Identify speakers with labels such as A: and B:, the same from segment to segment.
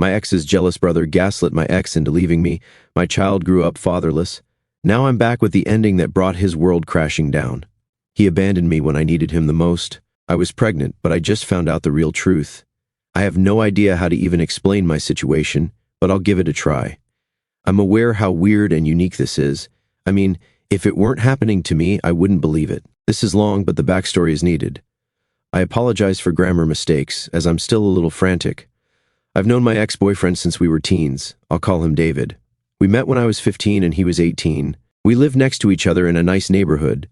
A: My ex's jealous brother gaslit my ex into leaving me. My child grew up fatherless. Now I'm back with the ending that brought his world crashing down. He abandoned me when I needed him the most. I was pregnant, but I just found out the real truth. I have no idea how to even explain my situation, but I'll give it a try. I'm aware how weird and unique this is. I mean, if it weren't happening to me, I wouldn't believe it. This is long, but the backstory is needed. I apologize for grammar mistakes, as I'm still a little frantic. I've known my ex-boyfriend since we were teens. I'll call him David. We met when I was 15 and he was 18. We lived next to each other in a nice neighborhood.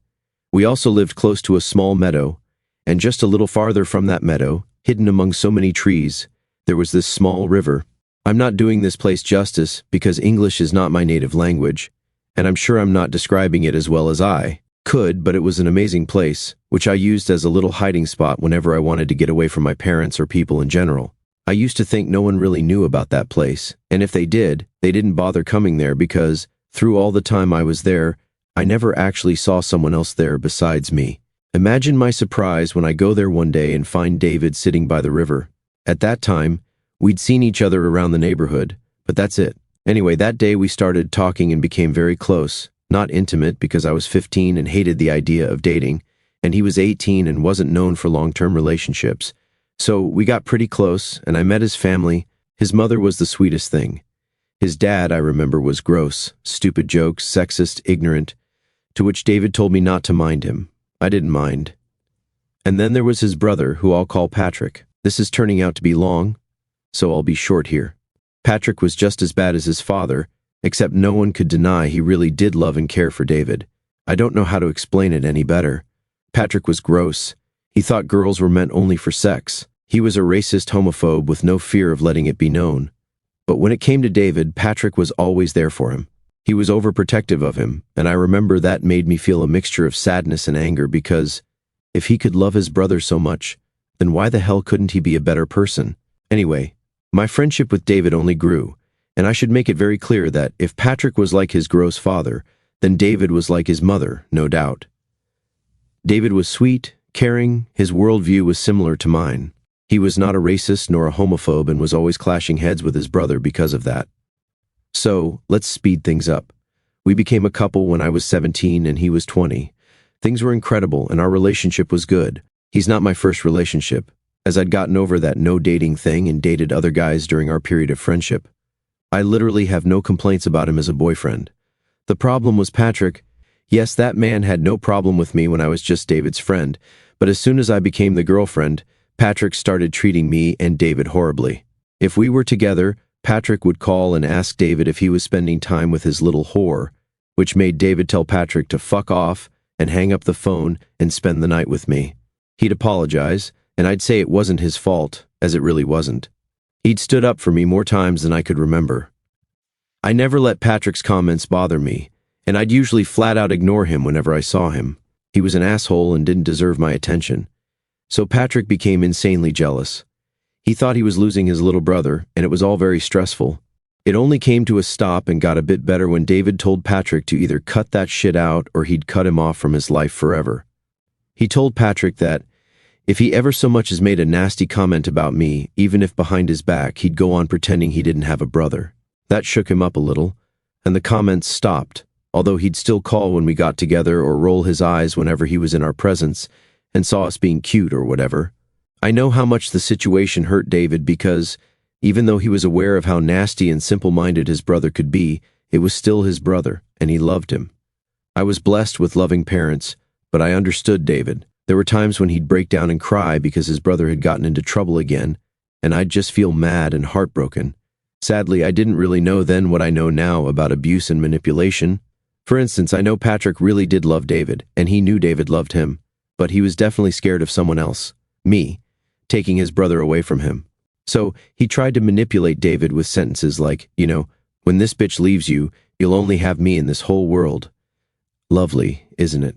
A: We also lived close to a small meadow, and just a little farther from that meadow, hidden among so many trees, there was this small river. I'm not doing this place justice because English is not my native language, and I'm sure I'm not describing it as well as I could, but it was an amazing place, which I used as a little hiding spot whenever I wanted to get away from my parents or people in general. I used to think no one really knew about that place, and if they did, they didn't bother coming there because, through all the time I was there, I never actually saw someone else there besides me. Imagine my surprise when I go there one day and find David sitting by the river. At that time, we'd seen each other around the neighborhood, but that's it. Anyway, that day we started talking and became very close, not intimate because I was 15 and hated the idea of dating, and he was 18 and wasn't known for long-term relationships. So we got pretty close, and I met his family. His mother was the sweetest thing. His dad, I remember, was gross, stupid jokes, sexist, ignorant, to which David told me not to mind him. I didn't mind. And then there was his brother, who I'll call Patrick. This is turning out to be long, so I'll be short here. Patrick was just as bad as his father, except no one could deny he really did love and care for David. I don't know how to explain it any better. Patrick was gross. He thought girls were meant only for sex. He was a racist homophobe with no fear of letting it be known. But when it came to David, Patrick was always there for him. He was overprotective of him, and I remember that made me feel a mixture of sadness and anger because if he could love his brother so much, then why the hell couldn't he be a better person? Anyway, my friendship with David only grew, and I should make it very clear that if Patrick was like his gross father, then David was like his mother, no doubt. David was sweet, caring, his worldview was similar to mine. He was not a racist nor a homophobe and was always clashing heads with his brother because of that. So, let's speed things up. We became a couple when I was 17 and he was 20. Things were incredible and our relationship was good. He's not my first relationship, as I'd gotten over that no dating thing and dated other guys during our period of friendship. I literally have no complaints about him as a boyfriend. The problem was Patrick. Yes, that man had no problem with me when I was just David's friend, but as soon as I became the girlfriend, Patrick started treating me and David horribly. If we were together, Patrick would call and ask David if he was spending time with his little whore, which made David tell Patrick to fuck off and hang up the phone and spend the night with me. He'd apologize, and I'd say it wasn't his fault, as it really wasn't. He'd stood up for me more times than I could remember. I never let Patrick's comments bother me, and I'd usually flat out ignore him whenever I saw him. He was an asshole and didn't deserve my attention. So Patrick became insanely jealous. He thought he was losing his little brother, and it was all very stressful. It only came to a stop and got a bit better when David told Patrick to either cut that shit out or he'd cut him off from his life forever. He told Patrick that if he ever so much as made a nasty comment about me, even if behind his back, he'd go on pretending he didn't have a brother. That shook him up a little, and the comments stopped, although he'd still call when we got together or roll his eyes whenever he was in our presence and saw us being cute or whatever. I know how much the situation hurt David because, even though he was aware of how nasty and simple-minded his brother could be, it was still his brother, and he loved him. I was blessed with loving parents, but I understood David. There were times when he'd break down and cry because his brother had gotten into trouble again, and I'd just feel mad and heartbroken. Sadly, I didn't really know then what I know now about abuse and manipulation. For instance, I know Patrick really did love David, and he knew David loved him, but he was definitely scared of someone else, me, taking his brother away from him. So he tried to manipulate David with sentences like, when this bitch leaves you, you'll only have me in this whole world. Lovely, isn't it?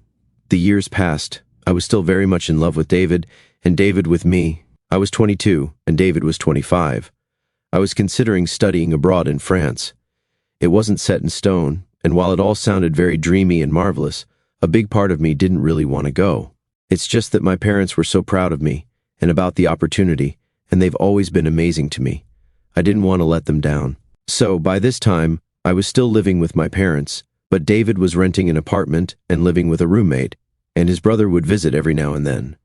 A: The years passed. I was still very much in love with David, and David with me. I was 22, and David was 25. I was considering studying abroad in France. It wasn't set in stone, and while it all sounded very dreamy and marvelous, a big part of me didn't really want to go. It's just that my parents were so proud of me, and about the opportunity, and they've always been amazing to me. I didn't want to let them down. So, by this time, I was still living with my parents, but David was renting an apartment and living with a roommate, and his brother would visit every now and then.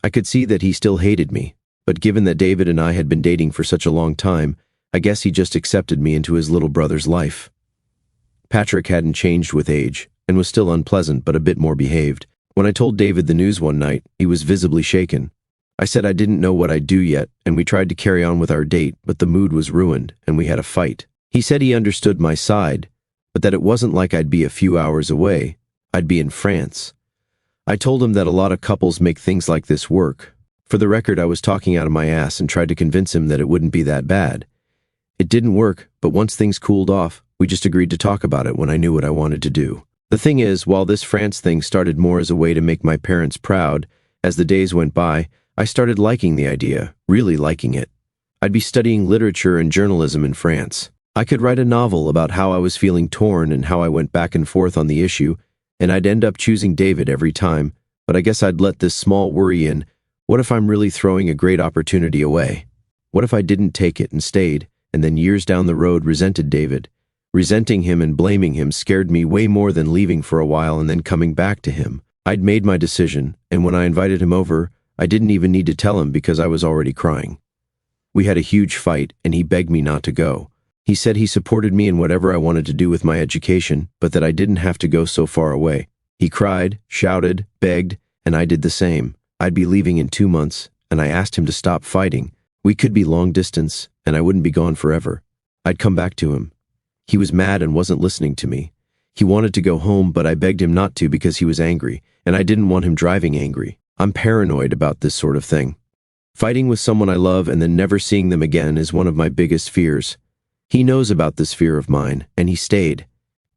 A: I could see that he still hated me, but given that David and I had been dating for such a long time, I guess he just accepted me into his little brother's life. Patrick hadn't changed with age, and was still unpleasant but a bit more behaved. When I told David the news one night, he was visibly shaken. I said I didn't know what I'd do yet, and we tried to carry on with our date, but the mood was ruined, and we had a fight. He said he understood my side, but that it wasn't like I'd be a few hours away. I'd be in France. I told him that a lot of couples make things like this work. For the record, I was talking out of my ass and tried to convince him that it wouldn't be that bad. It didn't work, but once things cooled off, we just agreed to talk about it when I knew what I wanted to do. The thing is, while this France thing started more as a way to make my parents proud, as the days went by, I started liking the idea, really liking it. I'd be studying literature and journalism in France. I could write a novel about how I was feeling torn and how I went back and forth on the issue, and I'd end up choosing David every time, but I guess I'd let this small worry in. What if I'm really throwing a great opportunity away? What if I didn't take it and stayed, and then years down the road resented David? Resenting him and blaming him scared me way more than leaving for a while and then coming back to him. I'd made my decision, and when I invited him over, I didn't even need to tell him because I was already crying. We had a huge fight, and he begged me not to go. He said he supported me in whatever I wanted to do with my education, but that I didn't have to go so far away. He cried, shouted, begged, and I did the same. I'd be leaving in 2 months, and I asked him to stop fighting. We could be long distance, and I wouldn't be gone forever. I'd come back to him. He was mad and wasn't listening to me. He wanted to go home, but I begged him not to because he was angry, and I didn't want him driving angry. I'm paranoid about this sort of thing. Fighting with someone I love and then never seeing them again is one of my biggest fears. He knows about this fear of mine, and he stayed.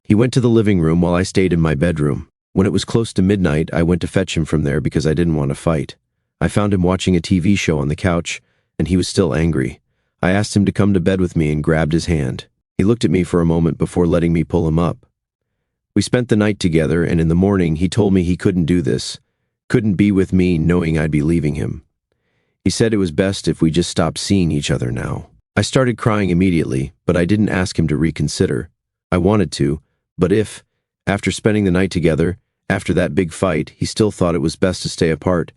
A: He went to the living room while I stayed in my bedroom. When it was close to midnight, I went to fetch him from there because I didn't want to fight. I found him watching a TV show on the couch, and he was still angry. I asked him to come to bed with me and grabbed his hand. He looked at me for a moment before letting me pull him up. We spent the night together, and in the morning he told me he couldn't do this, couldn't be with me knowing I'd be leaving him. He said it was best if we just stopped seeing each other now. I started crying immediately, but I didn't ask him to reconsider. I wanted to, but if, after spending the night together, after that big fight, he still thought it was best to stay apart,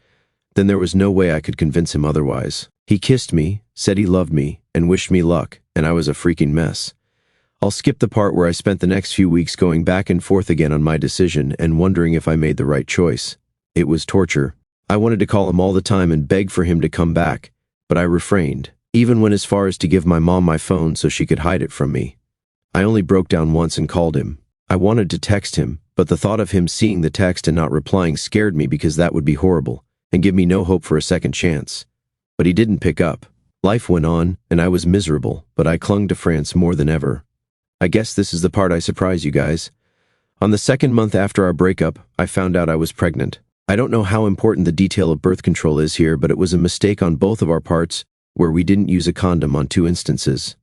A: then there was no way I could convince him otherwise. He kissed me, said he loved me, and wished me luck, and I was a freaking mess. I'll skip the part where I spent the next few weeks going back and forth again on my decision and wondering if I made the right choice. It was torture. I wanted to call him all the time and beg for him to come back, but I refrained, even went as far as to give my mom my phone so she could hide it from me. I only broke down once and called him. I wanted to text him, but the thought of him seeing the text and not replying scared me because that would be horrible and give me no hope for a second chance. But he didn't pick up. Life went on, and I was miserable, but I clung to France more than ever. I guess this is the part I surprise you guys. On the 2nd month after our breakup, I found out I was pregnant. I don't know how important the detail of birth control is here, but it was a mistake on both of our parts where we didn't use a condom on 2 instances.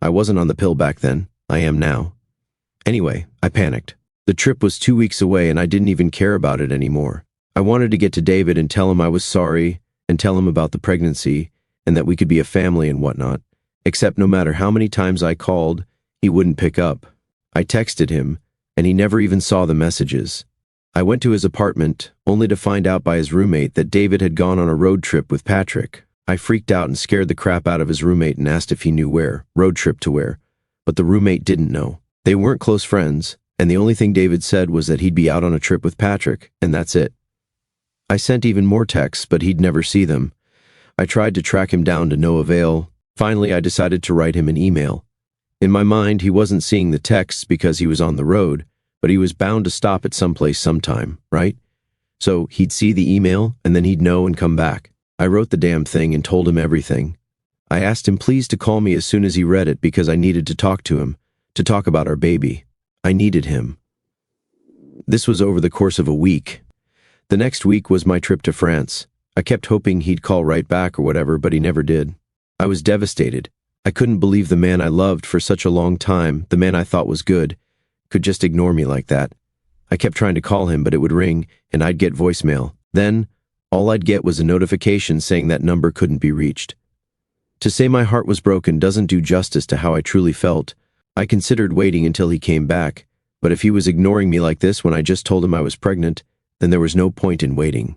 A: I wasn't on the pill back then. I am now. Anyway, I panicked. The trip was 2 weeks away and I didn't even care about it anymore. I wanted to get to David and tell him I was sorry and tell him about the pregnancy and that we could be a family and whatnot, except no matter how many times I called, he wouldn't pick up. I texted him, and he never even saw the messages. I went to his apartment, only to find out by his roommate that David had gone on a road trip with Patrick. I freaked out and scared the crap out of his roommate and asked if he knew where, road trip to where, but the roommate didn't know. They weren't close friends, and the only thing David said was that he'd be out on a trip with Patrick, and that's it. I sent even more texts, but he'd never see them. I tried to track him down to no avail. Finally, I decided to write him an email. In my mind, he wasn't seeing the texts because he was on the road, but he was bound to stop at some place sometime, right? So he'd see the email, and then he'd know and come back. I wrote the damn thing and told him everything. I asked him please to call me as soon as he read it because I needed to talk to him, to talk about our baby. I needed him. This was over the course of a week. The next week was my trip to France. I kept hoping he'd call right back or whatever, but he never did. I was devastated. I couldn't believe the man I loved for such a long time, the man I thought was good, could just ignore me like that. I kept trying to call him, but it would ring, and I'd get voicemail. Then, all I'd get was a notification saying that number couldn't be reached. To say my heart was broken doesn't do justice to how I truly felt. I considered waiting until he came back, but if he was ignoring me like this when I just told him I was pregnant, then there was no point in waiting.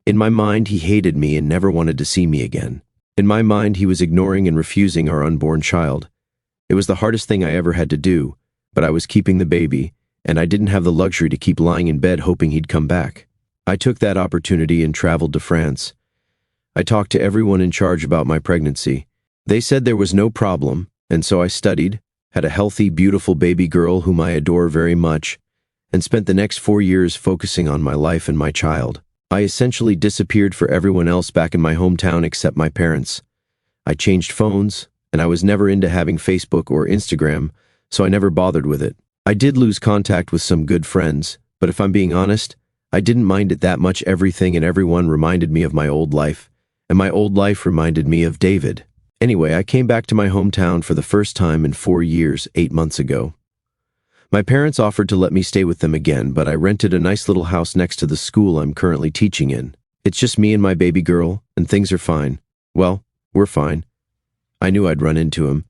A: In my mind, he hated me and never wanted to see me again. In my mind, he was ignoring and refusing our unborn child. It was the hardest thing I ever had to do, but I was keeping the baby, and I didn't have the luxury to keep lying in bed hoping he'd come back. I took that opportunity and traveled to France. I talked to everyone in charge about my pregnancy. They said there was no problem, and so I studied, had a healthy, beautiful baby girl whom I adore very much, and spent the next 4 years focusing on my life and my child. I essentially disappeared for everyone else back in my hometown except my parents. I changed phones, and I was never into having Facebook or Instagram, so I never bothered with it. I did lose contact with some good friends, but if I'm being honest, I didn't mind it that much. Everything and everyone reminded me of my old life, and my old life reminded me of David. Anyway, I came back to my hometown for the first time in 4 years, 8 months ago. My parents offered to let me stay with them again, but I rented a nice little house next to the school I'm currently teaching in. It's just me and my baby girl, and things are fine. Well, we're fine. I knew I'd run into him.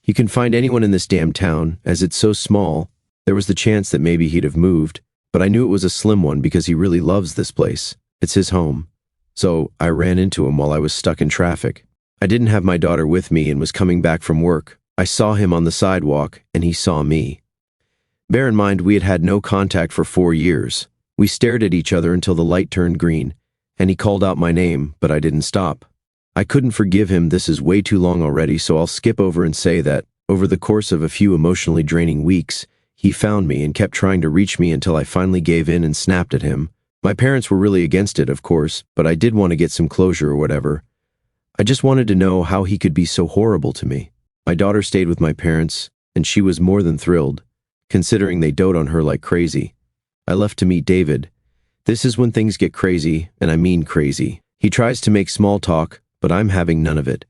A: You can find anyone in this damn town, as it's so small. There was the chance that maybe he'd have moved, but I knew it was a slim one because he really loves this place. It's his home. So I ran into him while I was stuck in traffic. I didn't have my daughter with me and was coming back from work. I saw him on the sidewalk, and he saw me. Bear in mind, we had had no contact for 4 years. We stared at each other until the light turned green, and he called out my name, but I didn't stop. I couldn't forgive him. This is way too long already, so I'll skip over and say that, over the course of a few emotionally draining weeks, he found me and kept trying to reach me until I finally gave in and snapped at him. My parents were really against it, of course, but I did want to get some closure or whatever. I just wanted to know how he could be so horrible to me. My daughter stayed with my parents, and she was more than thrilled, considering they dote on her like crazy. I left to meet David. This is when things get crazy, and I mean crazy. He tries to make small talk, but I'm having none of it,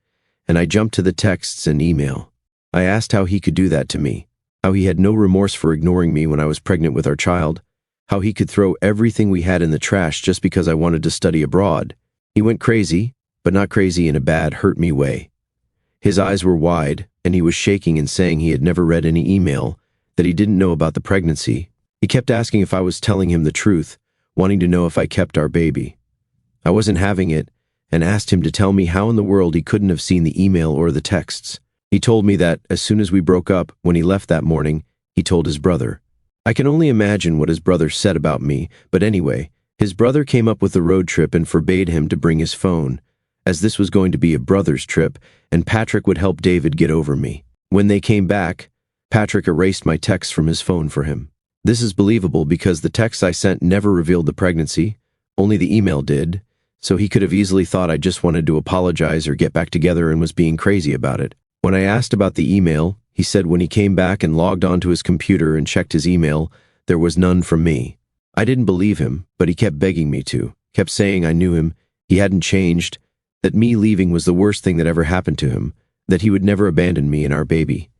A: and I jumped to the texts and email. I asked how he could do that to me, how he had no remorse for ignoring me when I was pregnant with our child, how he could throw everything we had in the trash just because I wanted to study abroad. He went crazy, but not crazy in a bad, hurt me way. His eyes were wide, and he was shaking and saying he had never read any email, that he didn't know about the pregnancy. He kept asking if I was telling him the truth, wanting to know if I kept our baby. I wasn't having it, and asked him to tell me how in the world he couldn't have seen the email or the texts. He told me that, as soon as we broke up, when he left that morning, he told his brother. I can only imagine what his brother said about me, but anyway, his brother came up with the road trip and forbade him to bring his phone, as this was going to be a brother's trip, and Patrick would help David get over me. When they came back, Patrick erased my texts from his phone for him. This is believable because the texts I sent never revealed the pregnancy, only the email did, so he could have easily thought I just wanted to apologize or get back together and was being crazy about it. When I asked about the email, he said when he came back and logged onto his computer and checked his email, there was none from me. I didn't believe him, but he kept begging me to, kept saying I knew him, he hadn't changed, that me leaving was the worst thing that ever happened to him, that he would never abandon me and our baby.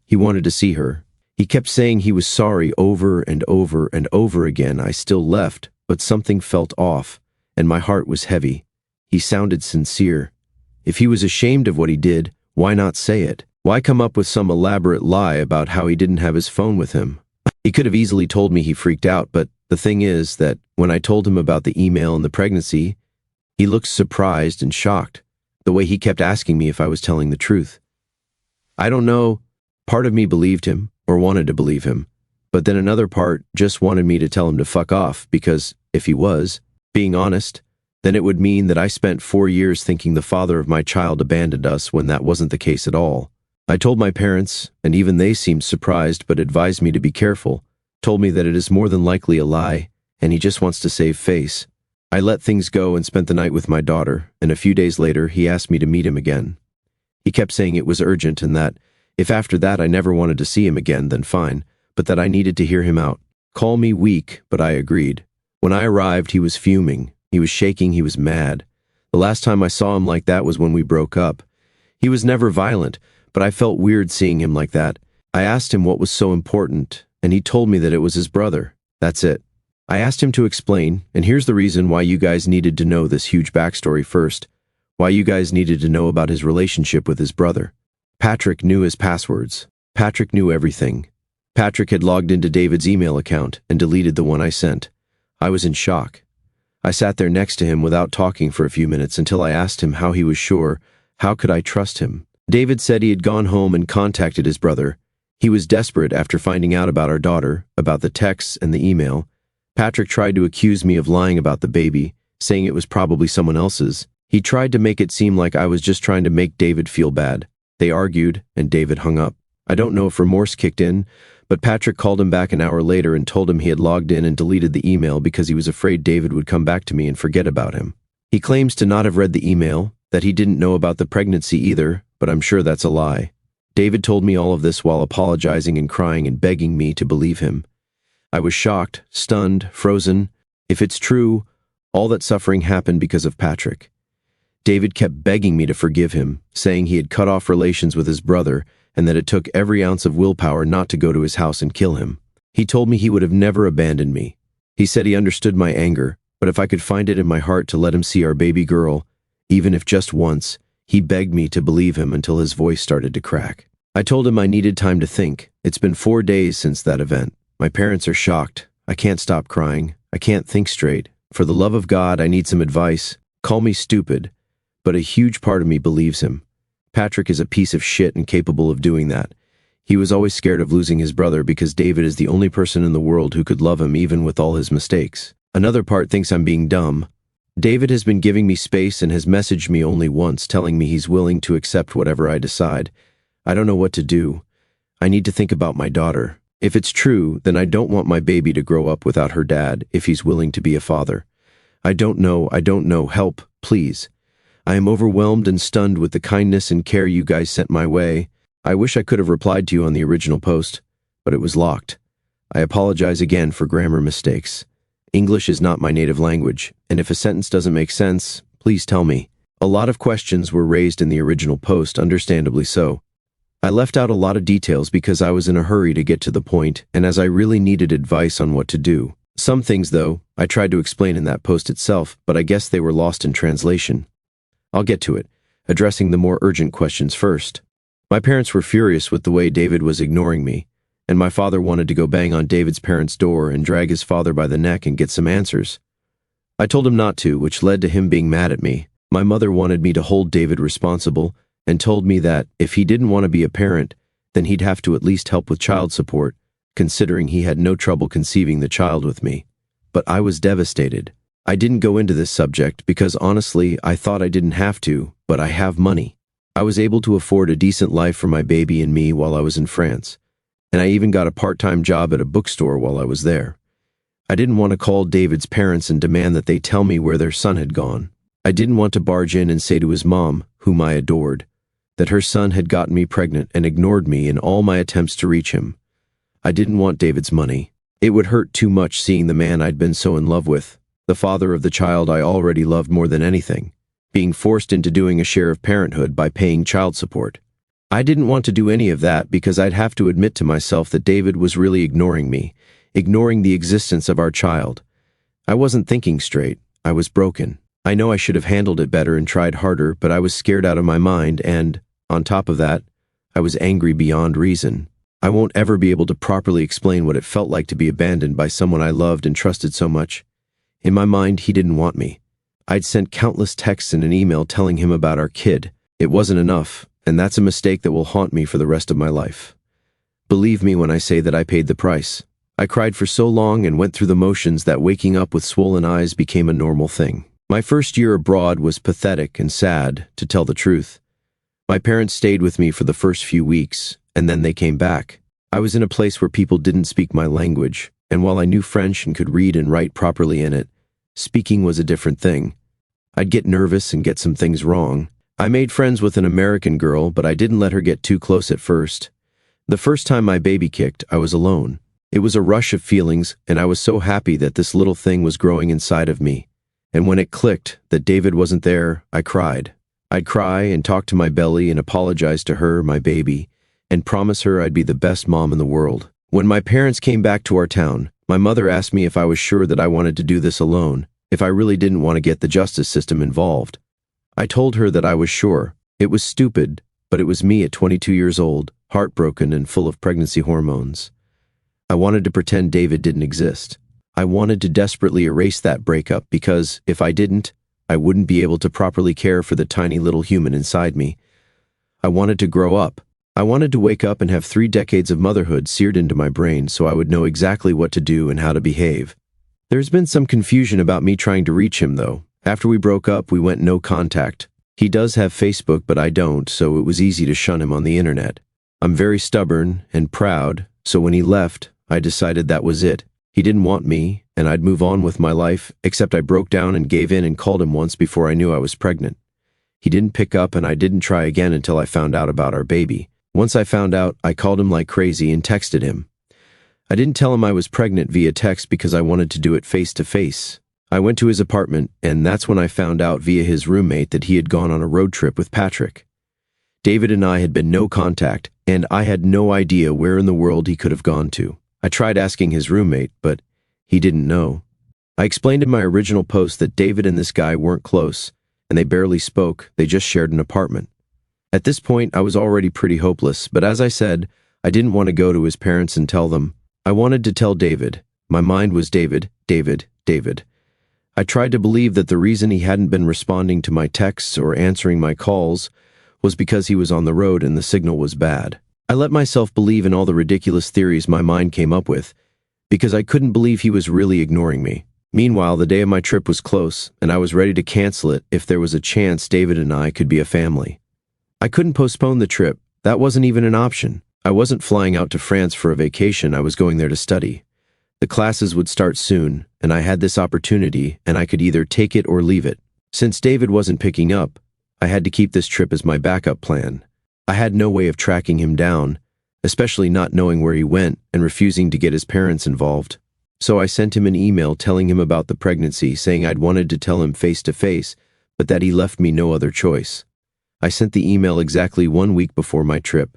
A: He wanted to see her. He kept saying he was sorry over and over and over again. I still left, but something felt off, and my heart was heavy. He sounded sincere. If he was ashamed of what he did, why not say it? Why come up with some elaborate lie about how he didn't have his phone with him? He could have easily told me he freaked out, but the thing is that when I told him about the email and the pregnancy, he looked surprised and shocked, the way he kept asking me if I was telling the truth. I don't know, part of me believed him, or wanted to believe him, but then another part just wanted me to tell him to fuck off, because if he was being honest, then it would mean that I spent 4 years thinking the father of my child abandoned us when that wasn't the case at all. I told my parents, and even they seemed surprised but advised me to be careful, told me that it is more than likely a lie, and he just wants to save face. I let things go and spent the night with my daughter, and a few days later he asked me to meet him again. He kept saying it was urgent and that, if after that I never wanted to see him again, then fine, but that I needed to hear him out. Call me weak, but I agreed. When I arrived, he was fuming. He was shaking, he was mad. The last time I saw him like that was when we broke up. He was never violent, but I felt weird seeing him like that. I asked him what was so important, and he told me that it was his brother. That's it. I asked him to explain, and here's the reason why you guys needed to know this huge backstory first. why you guys needed to know about his relationship with his brother. Patrick knew his passwords. Patrick knew everything. Patrick had logged into David's email account and deleted the one I sent. I was in shock. I sat there next to him without talking for a few minutes until I asked him how he was sure. How could I trust him? David said he had gone home and contacted his brother. He was desperate after finding out about our daughter, about the texts and the email. Patrick tried to accuse me of lying about the baby, saying it was probably someone else's. He tried to make it seem like I was just trying to make David feel bad. They argued, and David hung up. I don't know if remorse kicked in, but Patrick called him back an hour later and told him he had logged in and deleted the email because he was afraid David would come back to me and forget about him. He claims to not have read the email, that he didn't know about the pregnancy either, but I'm sure that's a lie. David told me all of this while apologizing and crying and begging me to believe him. I was shocked, stunned, frozen. If it's true, all that suffering happened because of Patrick. David kept begging me to forgive him, saying he had cut off relations with his brother and that it took every ounce of willpower not to go to his house and kill him. He told me he would have never abandoned me. He said he understood my anger, but if I could find it in my heart to let him see our baby girl, even if just once, he begged me to believe him until his voice started to crack. I told him I needed time to think. It's been 4 days since that event. My parents are shocked. I can't stop crying. I can't think straight. For the love of God, I need some advice. Call me stupid, but a huge part of me believes him. Patrick is a piece of shit and capable of doing that. He was always scared of losing his brother because David is the only person in the world who could love him even with all his mistakes. Another part thinks I'm being dumb. David has been giving me space and has messaged me only once, telling me he's willing to accept whatever I decide. I don't know what to do. I need to think about my daughter. If it's true, then I don't want my baby to grow up without her dad if he's willing to be a father. I don't know. Help, please. I am overwhelmed and stunned with the kindness and care you guys sent my way. I wish I could have replied to you on the original post, but it was locked. I apologize again for grammar mistakes. English is not my native language, and if a sentence doesn't make sense, please tell me. A lot of questions were raised in the original post, understandably so. I left out a lot of details because I was in a hurry to get to the point, and as I really needed advice on what to do. Some things, though, I tried to explain in that post itself, but I guess they were lost in translation. I'll get to it, addressing the more urgent questions first. My parents were furious with the way David was ignoring me, and my father wanted to go bang on David's parents' door and drag his father by the neck and get some answers. I told him not to, which led to him being mad at me. My mother wanted me to hold David responsible and told me that if he didn't want to be a parent, then he'd have to at least help with child support, considering he had no trouble conceiving the child with me. But I was devastated. I didn't go into this subject because honestly, I thought I didn't have to, but I have money. I was able to afford a decent life for my baby and me while I was in France, and I even got a part-time job at a bookstore while I was there. I didn't want to call David's parents and demand that they tell me where their son had gone. I didn't want to barge in and say to his mom, whom I adored, that her son had gotten me pregnant and ignored me in all my attempts to reach him. I didn't want David's money. It would hurt too much seeing the man I'd been so in love with, the father of the child I already loved more than anything, being forced into doing a share of parenthood by paying child support. I didn't want to do any of that because I'd have to admit to myself that David was really ignoring me, ignoring the existence of our child. I wasn't thinking straight. I was broken. I know I should have handled it better and tried harder, but I was scared out of my mind and, on top of that, I was angry beyond reason. I won't ever be able to properly explain what it felt like to be abandoned by someone I loved and trusted so much. In my mind, he didn't want me. I'd sent countless texts and an email telling him about our kid. It wasn't enough, and that's a mistake that will haunt me for the rest of my life. Believe me when I say that I paid the price. I cried for so long and went through the motions that waking up with swollen eyes became a normal thing. My first year abroad was pathetic and sad, to tell the truth. My parents stayed with me for the first few weeks, and then they came back. I was in a place where people didn't speak my language, and while I knew French and could read and write properly in it, speaking was a different thing. I'd get nervous and get some things wrong. I made friends with an American girl, but I didn't let her get too close at first. The first time my baby kicked, I was alone. It was a rush of feelings, and I was so happy that this little thing was growing inside of me. And when it clicked that David wasn't there, I cried. I'd cry and talk to my belly and apologize to her, my baby, and promise her I'd be the best mom in the world. When my parents came back to our town, my mother asked me if I was sure that I wanted to do this alone, if I really didn't want to get the justice system involved. I told her that I was sure. It was stupid, but it was me at 22 years old, heartbroken and full of pregnancy hormones. I wanted to pretend David didn't exist. I wanted to desperately erase that breakup because, if I didn't, I wouldn't be able to properly care for the tiny little human inside me. I wanted to grow up. I wanted to wake up and have 3 decades of motherhood seared into my brain so I would know exactly what to do and how to behave. There's been some confusion about me trying to reach him, though. After we broke up, we went no contact. He does have Facebook, but I don't, so it was easy to shun him on the internet. I'm very stubborn and proud, so when he left, I decided that was it. He didn't want me, and I'd move on with my life, except I broke down and gave in and called him once before I knew I was pregnant. He didn't pick up, and I didn't try again until I found out about our baby. Once I found out, I called him like crazy and texted him. I didn't tell him I was pregnant via text because I wanted to do it face to face. I went to his apartment, and that's when I found out via his roommate that he had gone on a road trip with Patrick. David and I had been no contact, and I had no idea where in the world he could have gone to. I tried asking his roommate, but he didn't know. I explained in my original post that David and this guy weren't close, and they barely spoke, they just shared an apartment. At this point, I was already pretty hopeless, but as I said, I didn't want to go to his parents and tell them. I wanted to tell David. My mind was David, David, David. I tried to believe that the reason he hadn't been responding to my texts or answering my calls was because he was on the road and the signal was bad. I let myself believe in all the ridiculous theories my mind came up with, because I couldn't believe he was really ignoring me. Meanwhile, the day of my trip was close, and I was ready to cancel it if there was a chance David and I could be a family. I couldn't postpone the trip. That wasn't even an option. I wasn't flying out to France for a vacation, I was going there to study. The classes would start soon, and I had this opportunity, and I could either take it or leave it. Since David wasn't picking up, I had to keep this trip as my backup plan. I had no way of tracking him down, especially not knowing where he went and refusing to get his parents involved. So I sent him an email telling him about the pregnancy, saying I'd wanted to tell him face to face, but that he left me no other choice. I sent the email exactly 1 week before my trip.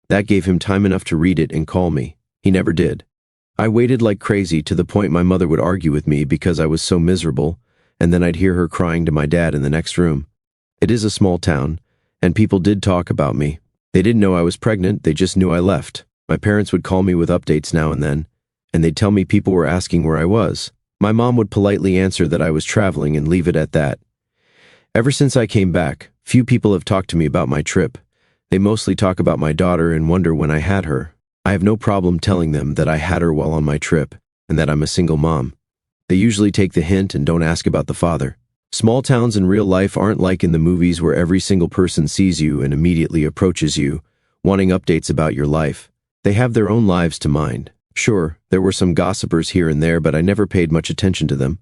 A: That gave him time enough to read it and call me. He never did. I waited like crazy to the point my mother would argue with me because I was so miserable, and then I'd hear her crying to my dad in the next room. It is a small town, and people did talk about me. They didn't know I was pregnant, they just knew I left. My parents would call me with updates now and then, and they'd tell me people were asking where I was. My mom would politely answer that I was traveling and leave it at that. Ever since I came back, few people have talked to me about my trip. They mostly talk about my daughter and wonder when I had her. I have no problem telling them that I had her while on my trip, and that I'm a single mom. They usually take the hint and don't ask about the father. Small towns in real life aren't like in the movies where every single person sees you and immediately approaches you, wanting updates about your life. They have their own lives to mind. Sure, there were some gossipers here and there, but I never paid much attention to them.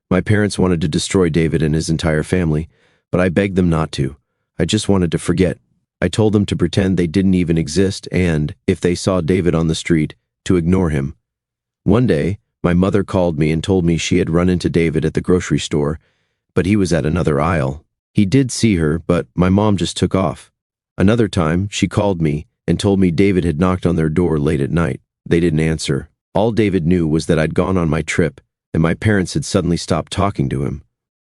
A: My parents wanted to destroy David and his entire family, but I begged them not to. I just wanted to forget. I told them to pretend they didn't even exist and, if they saw David on the street, to ignore him. One day, my mother called me and told me she had run into David at the grocery store, but he was at another aisle. He did see her, but my mom just took off. Another time, she called me and told me David had knocked on their door late at night. They didn't answer. All David knew was that I'd gone on my trip, and my parents had suddenly stopped talking to him.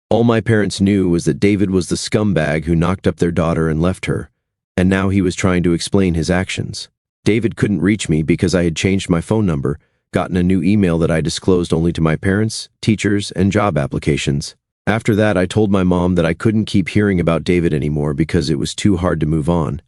A: All my parents knew was that David was the scumbag who knocked up their daughter and left her, and now he was trying to explain his actions. David couldn't reach me because I had changed my phone number, gotten a new email that I disclosed only to my parents, teachers, and job applications. After that, I told my mom that I couldn't keep hearing about David anymore because it was too hard to move on.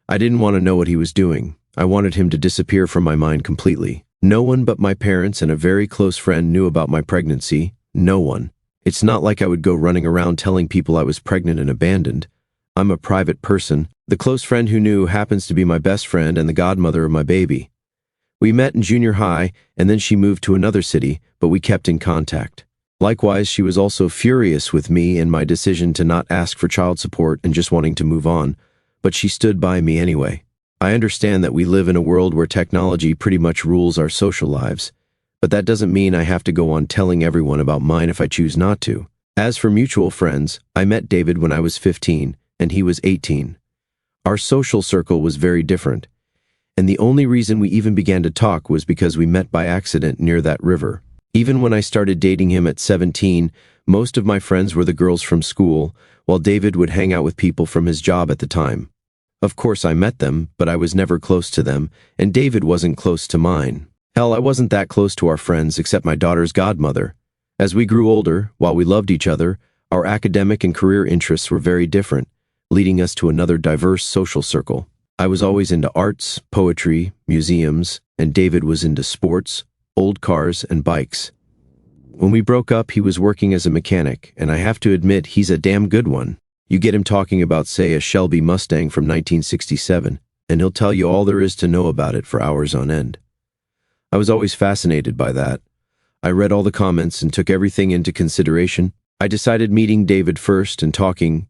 A: I didn't want to know what he was doing. I wanted him to disappear from my mind completely. No one but my parents and a very close friend knew about my pregnancy. No one. It's not like I would go running around telling people I was pregnant and abandoned. I'm a private person. The close friend who knew happens to be my best friend and the godmother of my baby. We met in junior high, and then she moved to another city, but we kept in contact. Likewise, she was also furious with me and my decision to not ask for child support and just wanting to move on, but she stood by me anyway. I understand that we live in a world where technology pretty much rules our social lives, but that doesn't mean I have to go on telling everyone about mine if I choose not to. As for mutual friends, I met David when I was 15, and he was 18. Our social circle was very different, and the only reason we even began to talk was because we met by accident near that river. Even when I started dating him at 17, most of my friends were the girls from school, while David would hang out with people from his job at the time. Of course I met them, but I was never close to them, and David wasn't close to mine. Hell, I wasn't that close to our friends except my daughter's godmother. As we grew older, while we loved each other, our academic and career interests were very different, leading us to another diverse social circle. I was always into arts, poetry, museums, and David was into sports, old cars, and bikes. When we broke up, he was working as a mechanic, and I have to admit he's a damn good one. You get him talking about, say, a Shelby Mustang from 1967, and he'll tell you all there is to know about it for hours on end. I was always fascinated by that. I read all the comments and took everything into consideration. I decided meeting David first and talking